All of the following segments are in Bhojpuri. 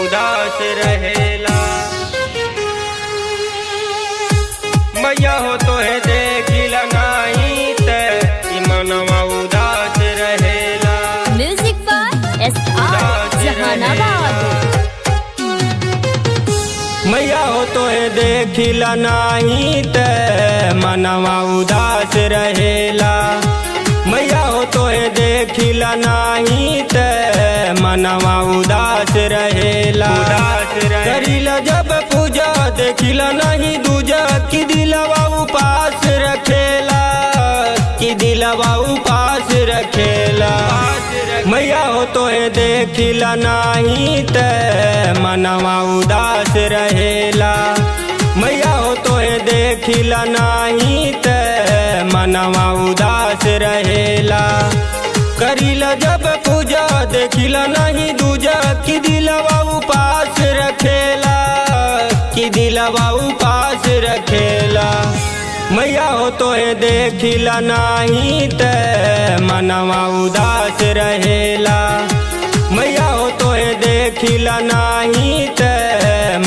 उदास रहेला। मैया हो तो है देखिला नाही ते ई मनवा उदास रहेला। Music by SR Jehanabad. मैया हो तो है देखिला नाही ते मनवा उदास रहेला। मैया हो तो है देखिला नाही ते मनवा उदास रहेला। करीला जब पूजा देखिला नहीं दूजा कि दिलवा उपास रखेला, कि दिलवा उपास रखेला। मैया हो तो है देखिला नहीं ते मनवा उदास रहेला। मैया हो तो है देखिला नहीं ते मनवा उदास रहेला। करीला जब पूजा देखिला नहीं दूजा कि दिलवा उपास रखेला, कि दिलवा उपास रखेला। मैया हो तो है देखिला नहीं ते मनवा उदास रहेला। मैया हो तो है देखिला नहीं ते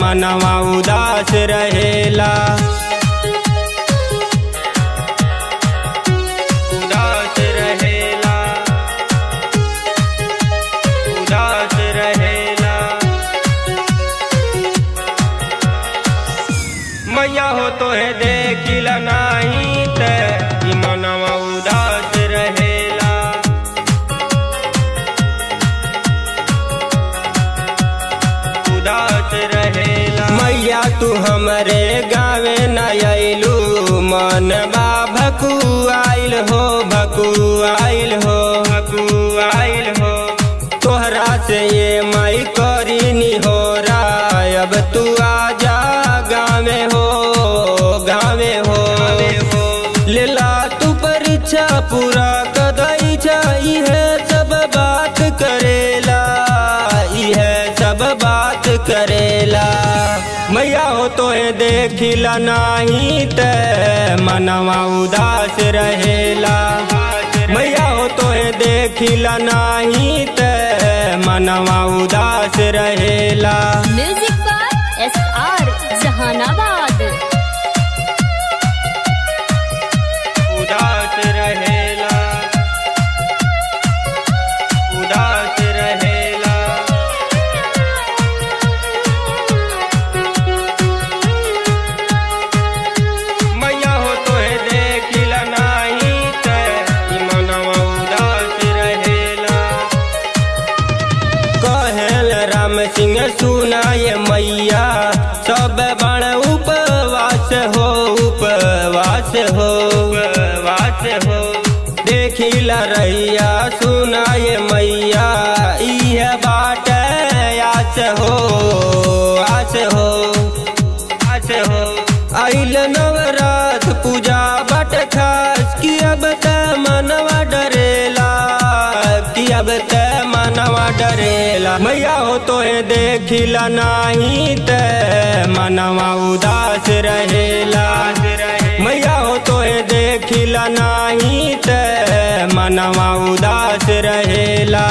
मनवा उदास रहेला। उदास रहेला, उदास रहेला। मैया हो तो है देखिला नहीं ते ई मनवा उदास रहेला। उदास रहेला। मैया तू हमरे गावे न आइलू मनवा भकुआइल हो, भकुआइल हो, भकुआइल हो। तोहरा से ये मई करीनी हो रहा अब तू आजा गावे हो, गावे हो। लेला तू परीक्षा पूरा कदई है सब बात करेला, यह सब बात करेला। मैया हो तो है देखिला नहीं ते मनवा उदास रहेला। मैया हो तो है देखिला नहीं ते मनवा उदास रहेला। Music by SR Jehanabad. उदास रहेला, उदास रहेला। मैया हो तो है देखिला नहीं ते ई मनवा उदास रहेला। कहेल राम सिंह सुनाए मैया सब बण उपवास हो, उपवास हो, उपवास हो। देखिला रैया सुनाए मैया इह बाट आस हो, आस हो, आस हो। आइल नवरात पूजा बट खास कि अब त मनवा डरेला, कि अब त मनवा डरेला। मैया हो तो है देखिला नहीं ते मनवा उदास रहेला। मैया हो तो है देखिला नहीं ते मनवा उदास रहेला।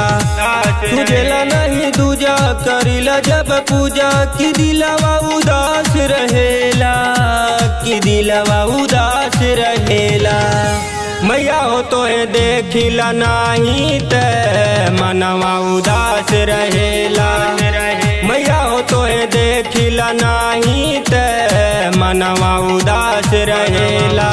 तुझेला नहीं दूजा करीला जब पूजा कि दिलवा उदास रहेला, कि दिलवा उदास रहेला। मैया हो तो है देखिला नहीं ते मनवा उदास रहेला। मैया हो तो है देखिला नहीं ते मनवा उदास रहेला।